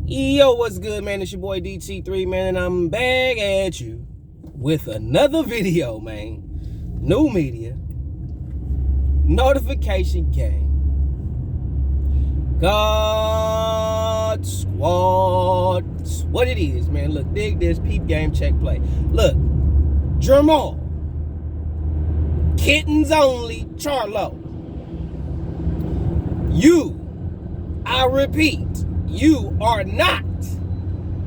Yo, what's good, man? It's your boy DT3, man, and I'm back at you with another video, man. New media, notification gang, God Squad. It's what it is, man. Look, dig this, peep game, check play. Look, Jermall, kittens only, Charlo. I repeat, you are not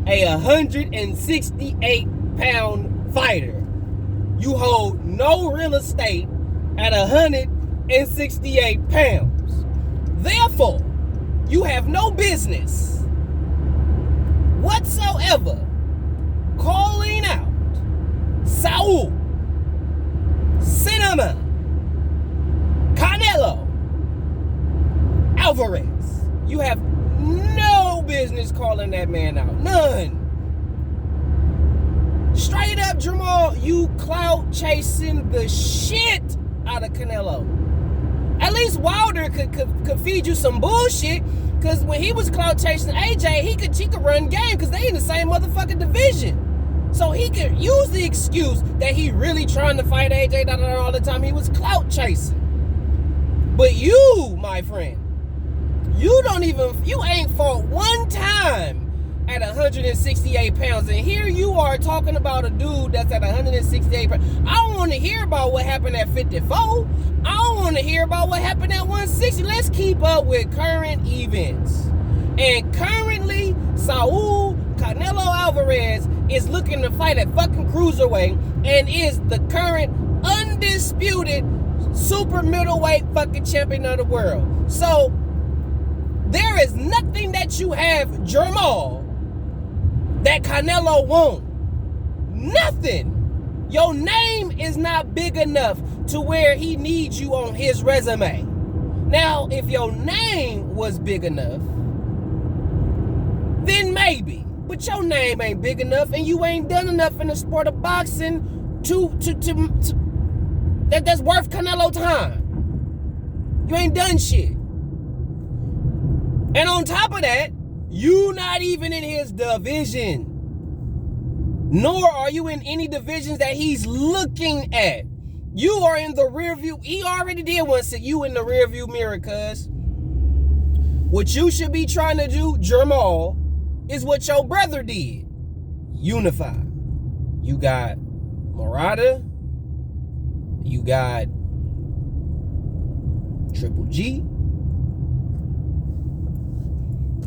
a 168-pound fighter. You hold no real estate at 168 pounds. Therefore, you have no business whatsoever calling out Saul, Cinema, Canelo, Alvarez. You have no business calling that man out. None. Straight up, Jermall, you clout chasing the shit out of Canelo. At least Wilder could feed you some bullshit, because when he was clout chasing AJ, he could run game because they in the same motherfucking division. So he could use the excuse that he really trying to fight AJ all the time. He was clout chasing. But you, my friend, you ain't fought one time at 168 pounds. And here you are talking about a dude that's at 168 pounds. I don't want to hear about what happened at 54. I don't want to hear about what happened at 160. Let's keep up with current events. And currently, Saul Canelo Alvarez is looking to fight at fucking cruiserweight and is the current undisputed super middleweight fucking champion of the world. So there is nothing that you have, Jermall, that Canelo won't. Nothing. Your name is not big enough to where he needs you on his resume. Now, if your name was big enough, then maybe. But your name ain't big enough, and you ain't done enough in the sport of boxing that's worth Canelo time. You ain't done shit. And on top of that, you not even in his division. Nor are you in any divisions that he's looking at. You are in the rear view. He already did one, so you in the rear view mirror, cuz. What you should be trying to do, Jermall, is what your brother did. Unify. You got Murata. You got Triple G.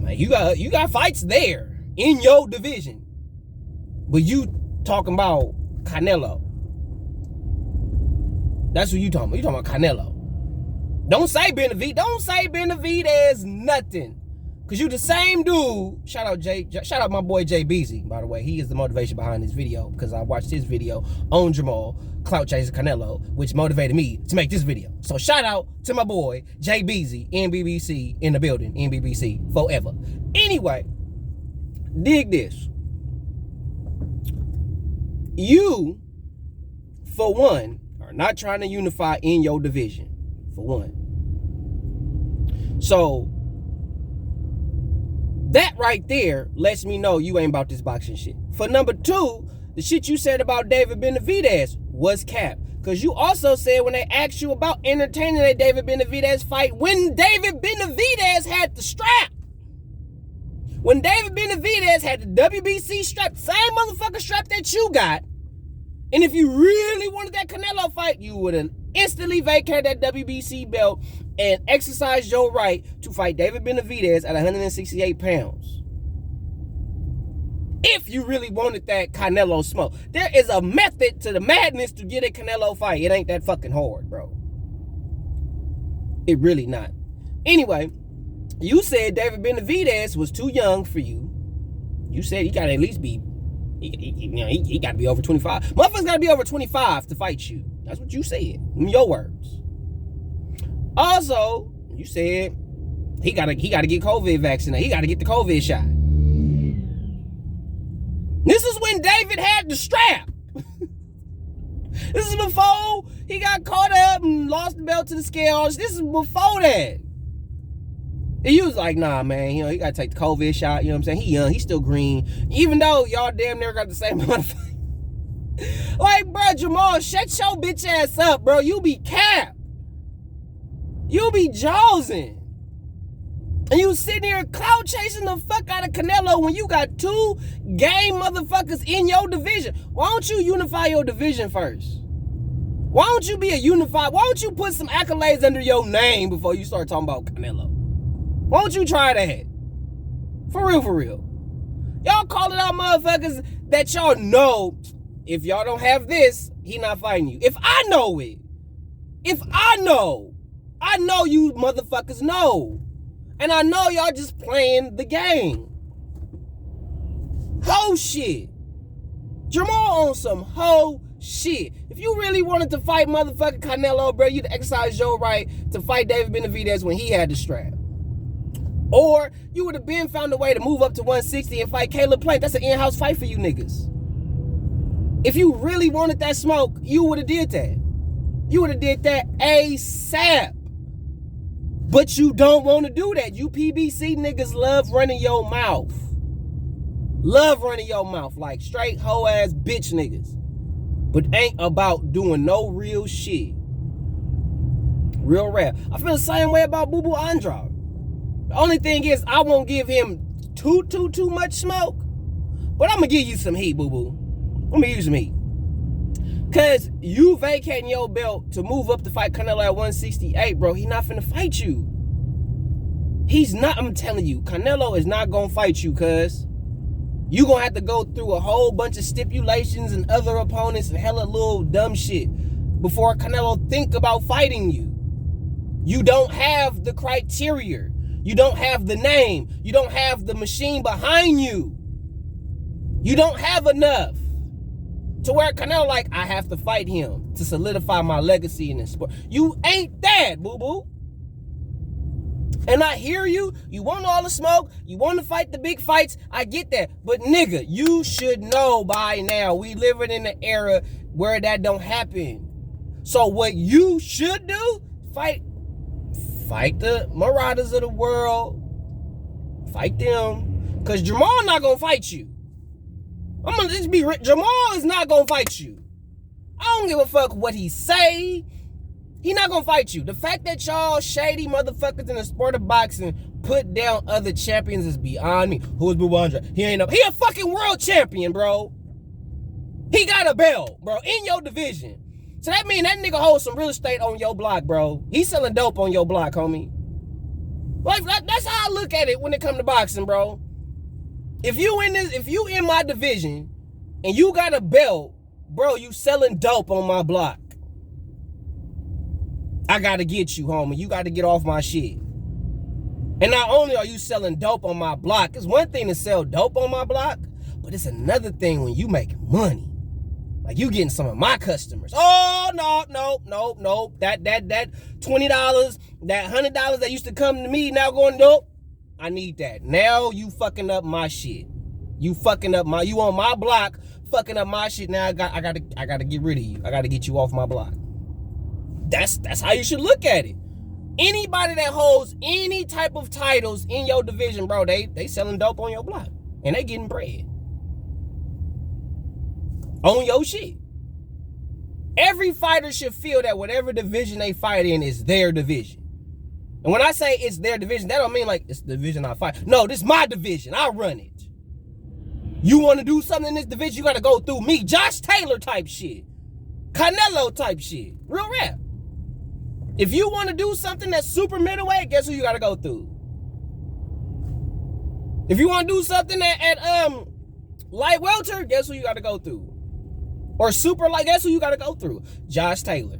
Like you got fights there in your division. But you talking about Canelo. That's what you talking about. You talking about Canelo. Don't say Benavidez. Don't say Benavidez nothing. Cause you the same dude. Shout out my boy JBZ, by the way. He is the motivation behind this video, because I watched his video on Jermall, Clout chasing Canelo, which motivated me to make this video. So shout out to my boy JBZ, NBBC in the building, NBBC forever. Anyway, dig this. You, for one, are not trying to unify in your division, for one. So that right there lets me know you ain't about this boxing shit. For number two, the shit you said about David Benavidez was cap. Because you also said when they asked you about entertaining that David Benavidez fight, when David Benavidez had the strap. When David Benavidez had the WBC strap, same motherfucking strap that you got. And if you really wanted that Canelo fight, you would have instantly vacated that WBC belt and exercised your right to fight David Benavidez at 168 pounds. If you really wanted that Canelo smoke. There is a method to the madness to get a Canelo fight. It ain't that fucking hard, bro. It really not. Anyway, you said David Benavidez was too young for you. You said he got to at least be, he got to be over 25. Motherfuckers got to be over 25 to fight you. That's what you said. In your words. Also, you said he gotta get COVID vaccinated. He gotta get the COVID shot. This is when David had the strap. This is before he got caught up and lost the belt to the scales. This is before that. He was like, nah, man, you know, he got to take the COVID shot. You know what I'm saying? He young. He still green. Even though y'all damn near got the same motherfucker. Like, bro, Jermall, shut your bitch ass up, bro. You be capped. You be jawsing. And you sitting here clout chasing the fuck out of Canelo when you got 2 game motherfuckers in your division. Why don't you unify your division first? Why don't you be a unified? Why don't you put some accolades under your name before you start talking about Canelo? Why don't you try that? For real, for real. Y'all calling out motherfuckers that y'all know, if y'all don't have this, he not fighting you. If I know it, I know you motherfuckers know. And I know y'all just playing the game. Ho shit. Jermall on some ho shit. If you really wanted to fight motherfucking Canelo, bro, you'd exercise your right to fight David Benavidez when he had the strap. Or you would have been found a way to move up to 160 and fight Caleb Plant. That's an in-house fight for you niggas. If you really wanted that smoke, you would have did that. You would have did that ASAP. But you don't want to do that. You PBC niggas love running your mouth. Love running your mouth like straight hoe ass bitch niggas. But ain't about doing no real shit. Real rap. I feel the same way about Boo Boo Andrade. The only thing is I won't give him too much smoke. But I'm gonna give you some heat, Boo Boo. I'm gonna give you some heat. Cause you vacating your belt to move up to fight Canelo at 168, bro. He not finna fight you. He's not, I'm telling you, Canelo is not gonna fight you, cuz. You gonna have to go through a whole bunch of stipulations and other opponents and hella little dumb shit before Canelo think about fighting you. You don't have the criteria. You don't have the name. You don't have the machine behind you. You don't have enough. To where Canelo like, I have to fight him to solidify my legacy in this sport. You ain't that, boo-boo. And I hear you. You want all the smoke. You want to fight the big fights. I get that. But nigga, you should know by now. We living in an era where that don't happen. So what you should do, fight the Marauders of the world. Fight them. Because Jermall not going to fight you. I'm gonna just be Jermall is not gonna fight you. I don't give a fuck what he say. He not gonna fight you. The fact that y'all shady motherfuckers in the sport of boxing put down other champions is beyond me. Who's Boo Andrade? He a fucking world champion, bro. He got a belt, bro, in your division. So that means that nigga holds some real estate on your block, bro. He's selling dope on your block, homie. Like that's how I look at it when it comes to boxing, bro. If you in my division and you got a belt, bro, you selling dope on my block. I gotta get you, homie. You gotta get off my shit. And not only are you selling dope on my block, it's one thing to sell dope on my block, but it's another thing when you make money. Like you getting some of my customers. Oh, no. That $20, that $100 that used to come to me now going dope. I need that. Now you fucking up my shit. You on my block, fucking up my shit. Now I gotta get rid of you. I gotta get you off my block. That's how you should look at it. Anybody that holds any type of titles in your division, bro, they selling dope on your block. And they getting bread. On your shit. Every fighter should feel that whatever division they fight in is their division. And when I say it's their division, that don't mean like it's the division I fight. No, this is my division. I run it. You want to do something in this division, you got to go through me. Josh Taylor type shit. Canelo type shit. Real rap. If you want to do something that's super middleweight, guess who you got to go through? If you want to do something at light welter, guess who you got to go through? Or super light, guess who you got to go through? Josh Taylor.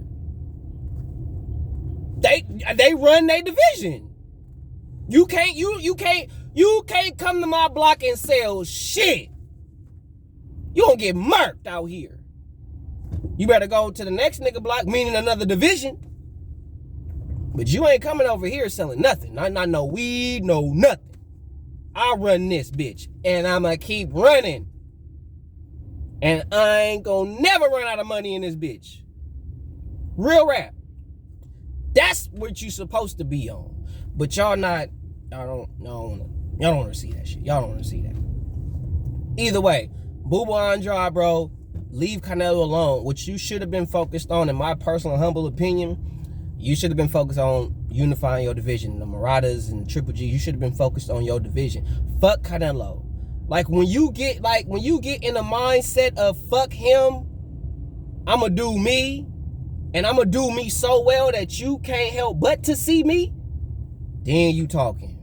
They run their division. You can't come to my block and sell shit. You gonna get murked out here. You better go to the next nigga block, meaning another division. But you ain't coming over here selling nothing. Not no weed, no nothing. I run this bitch, and I'ma keep running. And I ain't gonna never run out of money in this bitch. Real rap. That's what you supposed to be on. But y'all not Y'all don't want to see that shit. Y'all don't want to see that. Either way, Booba Andrade, bro, leave Canelo alone. What you should have been focused on, in my personal humble opinion, you should have been focused on unifying your division. The Marauders and Triple G, you should have been focused on your division. Fuck Canelo. Like when you get in a mindset of fuck him, I'ma do me, and I'ma do me so well that you can't help but to see me, then you talking.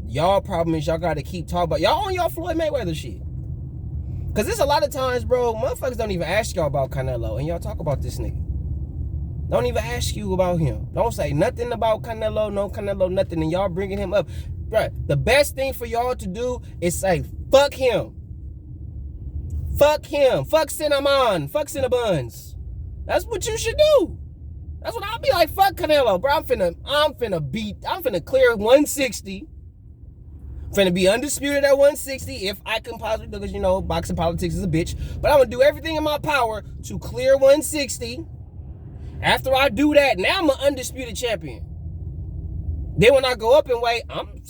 Y'all problem is y'all gotta keep talking about y'all on y'all Floyd Mayweather shit. Cause there's a lot of times, bro, motherfuckers don't even ask y'all about Canelo, and y'all talk about this nigga. Don't even ask you about him. Don't say nothing about Canelo, no Canelo, nothing, and y'all bringing him up. Bro, the best thing for y'all to do is say, fuck him. Fuck him. Fuck Cinnamon. Fuck Cinnabuns. That's what you should do. That's what I'll be like, fuck Canelo, bro. I'm finna clear 160. Finna be undisputed at 160 if I can possibly, because, you know, boxing politics is a bitch. But I'm gonna do everything in my power to clear 160. After I do that, now I'm an undisputed champion. Then when I go up in weight, I'm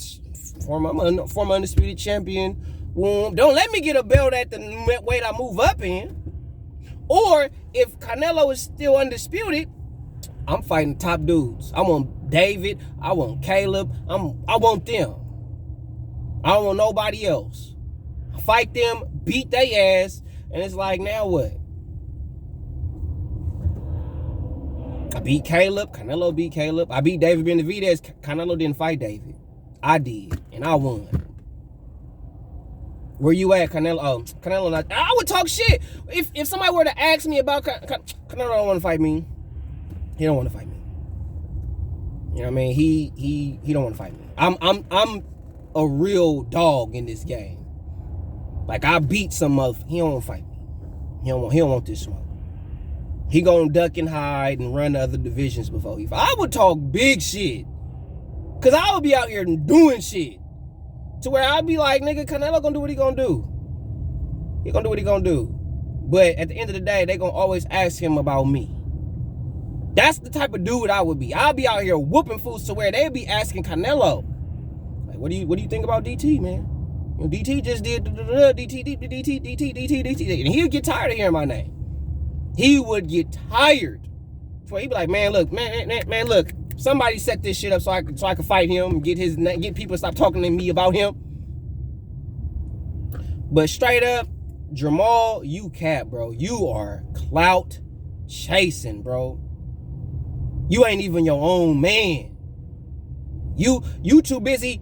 former undisputed champion. Don't let me get a belt at the weight I move up in. Or if Canelo is still undisputed, I'm fighting top dudes. I want David. I want Caleb. I want them. I don't want nobody else. Fight them, beat their ass, and it's like, now what? I beat Caleb. Canelo beat Caleb. I beat David Benavidez. Canelo didn't fight David. I did, and I won. Where you at, Canelo? Oh, Canelo not. I would talk shit. If somebody were to ask me about Canelo, don't want to fight me. He don't want to fight me. You know what I mean? He don't want to fight me. I'm a real dog in this game. Like, I beat some of. He don't want to fight me. He don't want this smoke. He gonna duck and hide and run other divisions before he fight. I would talk big shit, cause I would be out here doing shit to where I'd be like, nigga, Canelo gonna do what he gonna do. He gonna do what he gonna do. But at the end of the day, they gonna always ask him about me. That's the type of dude I would be. I'll be out here whooping fools to where they'd be asking Canelo, like, what do you think about DT, man? You know, DT just did DT, and he'd get tired of hearing my name. He would get tired. So he'd be like, man, look, man, look, somebody set this shit up so I could fight him and get people to stop talking to me about him. But straight up, Jermall, you cap, bro. You are clout chasing, bro. You ain't even your own man. You too busy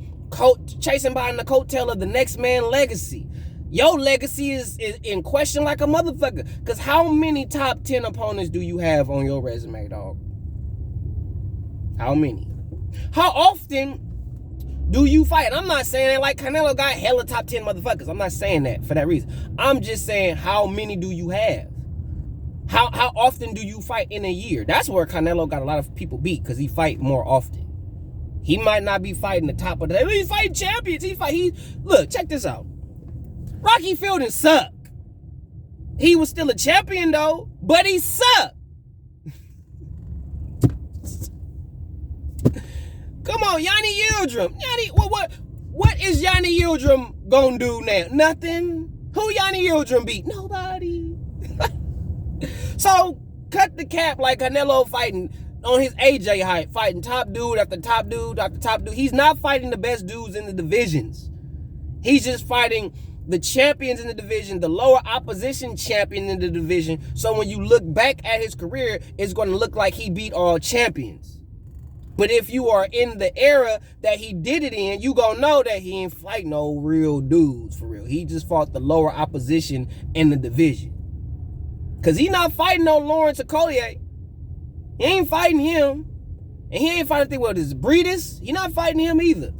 chasing behind the coattail of the next man's legacy. Your legacy is in question like a motherfucker. Because how many top 10 opponents do you have on your resume, dog? How many? How often do you fight? I'm not saying that like Canelo got hella top 10 motherfuckers. I'm not saying that for that reason. I'm just saying, how many do you have? How often do you fight in a year? That's where Canelo got a lot of people beat, because he fight more often. He might not be fighting the top of the... He's fighting champions. Look, check this out. Rocky Fielding sucked. He was still a champion though, but he sucked. Come on, Yanni Yildirim. What is Yanni Yildirim gonna do now? Nothing. Who Yanni Yildirim beat? Nobody. So cut the cap like Canelo fighting on his AJ height, fighting top dude after top dude after top dude. He's not fighting the best dudes in the divisions. He's just fighting the champions in the division, the lower opposition champion in the division. So when you look back at his career, it's going to look like he beat all champions. But if you are in the era that he did it in, you gonna know that he ain't fight no real dudes for real. He just fought the lower opposition in the division. Cause he not fighting no Lawrence or Collier. He ain't fighting him. And he ain't fighting with his Breedis. He not fighting him either.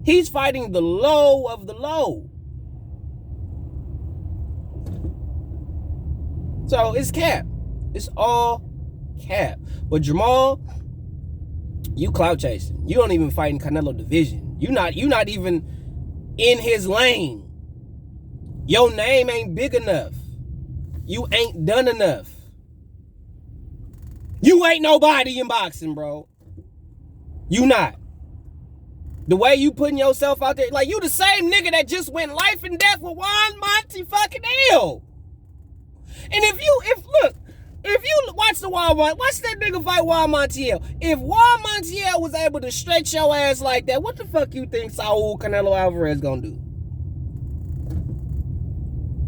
He's fighting the low of the low. So it's cap. It's all cap. But Jermall, you clout chasing. You don't even fight in Canelo division. You not even in his lane. Your name ain't big enough. You ain't done enough. You ain't nobody in boxing, bro. You not. The way you putting yourself out there, like you the same nigga that just went life and death with Juan Monty fucking Hill. And if you watch that nigga fight Juan Montiel. If Juan Montiel was able to stretch your ass like that, what the fuck you think Saul Canelo Alvarez gonna do?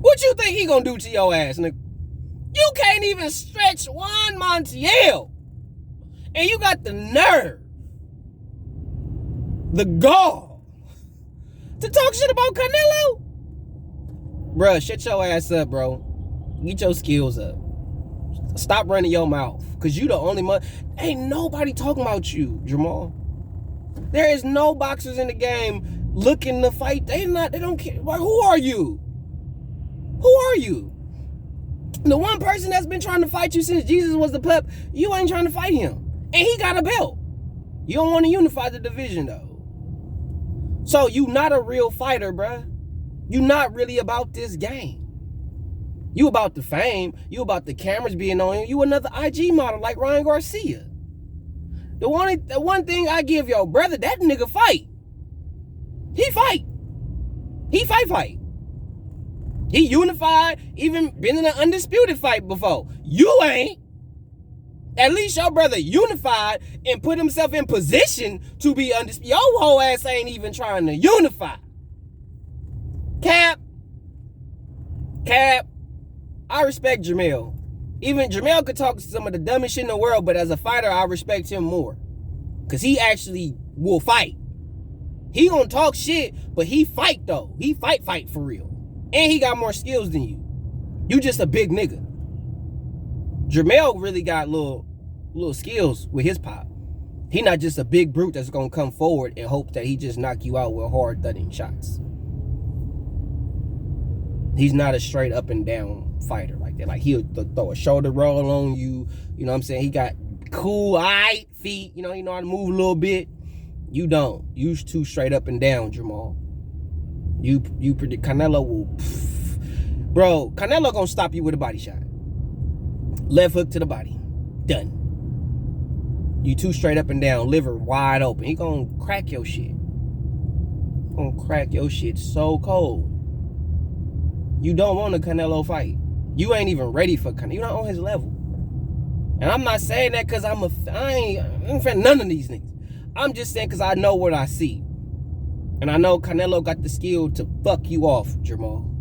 What you think he gonna do to your ass, nigga? You can't even stretch Juan Montiel. And you got the nerve, the gall, to talk shit about Canelo? Bruh, shut your ass up, bro. Get your skills up. Stop running your mouth. Because you the only ain't nobody talking about you, Jermall. There is no boxers in the game looking to fight. They don't care. Like, who are you? Who are you? The one person that's been trying to fight you since Jesus was the pup, you ain't trying to fight him. And he got a belt. You don't want to unify the division, though. So you not a real fighter, bruh. You not really about this game. You about the fame. You about the cameras being on you. You another IG model like Ryan Garcia. The one thing I give your brother, that nigga fight. He fight. He fight. He unified, even been in an undisputed fight before. You ain't. At least your brother unified and put himself in position to be undisputed. Your whole ass ain't even trying to unify. Cap. I respect Jermall. Even Jermall could talk some of the dumbest shit in the world, but as a fighter, I respect him more. Because he actually will fight. He gonna talk shit, but he fight though. He fight for real. And he got more skills than you. You just a big nigga. Jermall really got little skills with his pop. He not just a big brute that's gonna come forward and hope that he just knock you out with hard thudding shots. He's not a straight up and down fighter like that. Like he'll throw a shoulder roll on you. You know what I'm saying? He got cool feet. You know how to move a little bit. You don't. You too straight up and down, Jermall. You predict Canelo will, bro. Canelo gonna stop you with a body shot. Left hook to the body. Done. You too straight up and down, liver wide open. He gonna crack your shit. Gonna crack your shit so cold. You don't want a Canelo fight. You ain't even ready for Canelo. You're not on his level. And I'm not saying that because I ain't fan none of these niggas. I'm just saying because I know what I see. And I know Canelo got the skill to fuck you off, Jermall.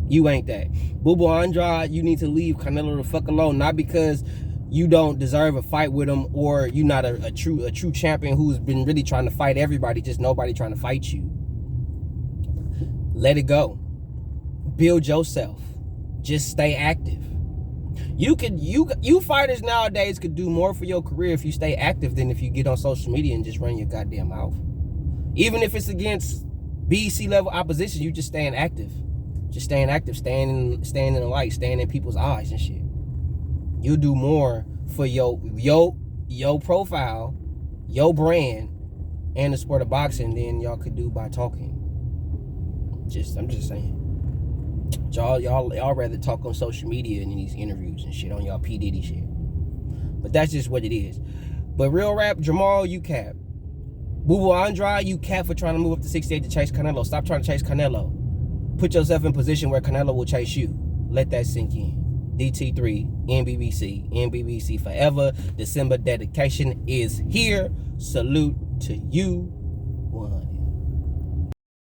You ain't that. Boo Andrade, you need to leave Canelo the fuck alone. Not because you don't deserve a fight with him or you not a true champion who's been really trying to fight everybody, just nobody trying to fight you. Let it go. Build yourself. Just stay active. You fighters nowadays could do more for your career if you stay active than if you get on social media and just run your goddamn mouth. Even if it's against BC level opposition, you just staying active. Just staying active, staying in the light, staying in people's eyes and shit. You'll do more for your profile, your brand, and the sport of boxing than y'all could do by talking. I'm just saying. Y'all rather talk on social media and in these interviews and shit on y'all P. Diddy shit. But that's just what it is. But real rap, Jermall, you cap. Boo Andrade, you cap for trying to move up to 68 to chase Canelo. Stop trying to chase Canelo. Put yourself in position where Canelo will chase you. Let that sink in. DT3, NBBC forever. December dedication is here. Salute to you. 1.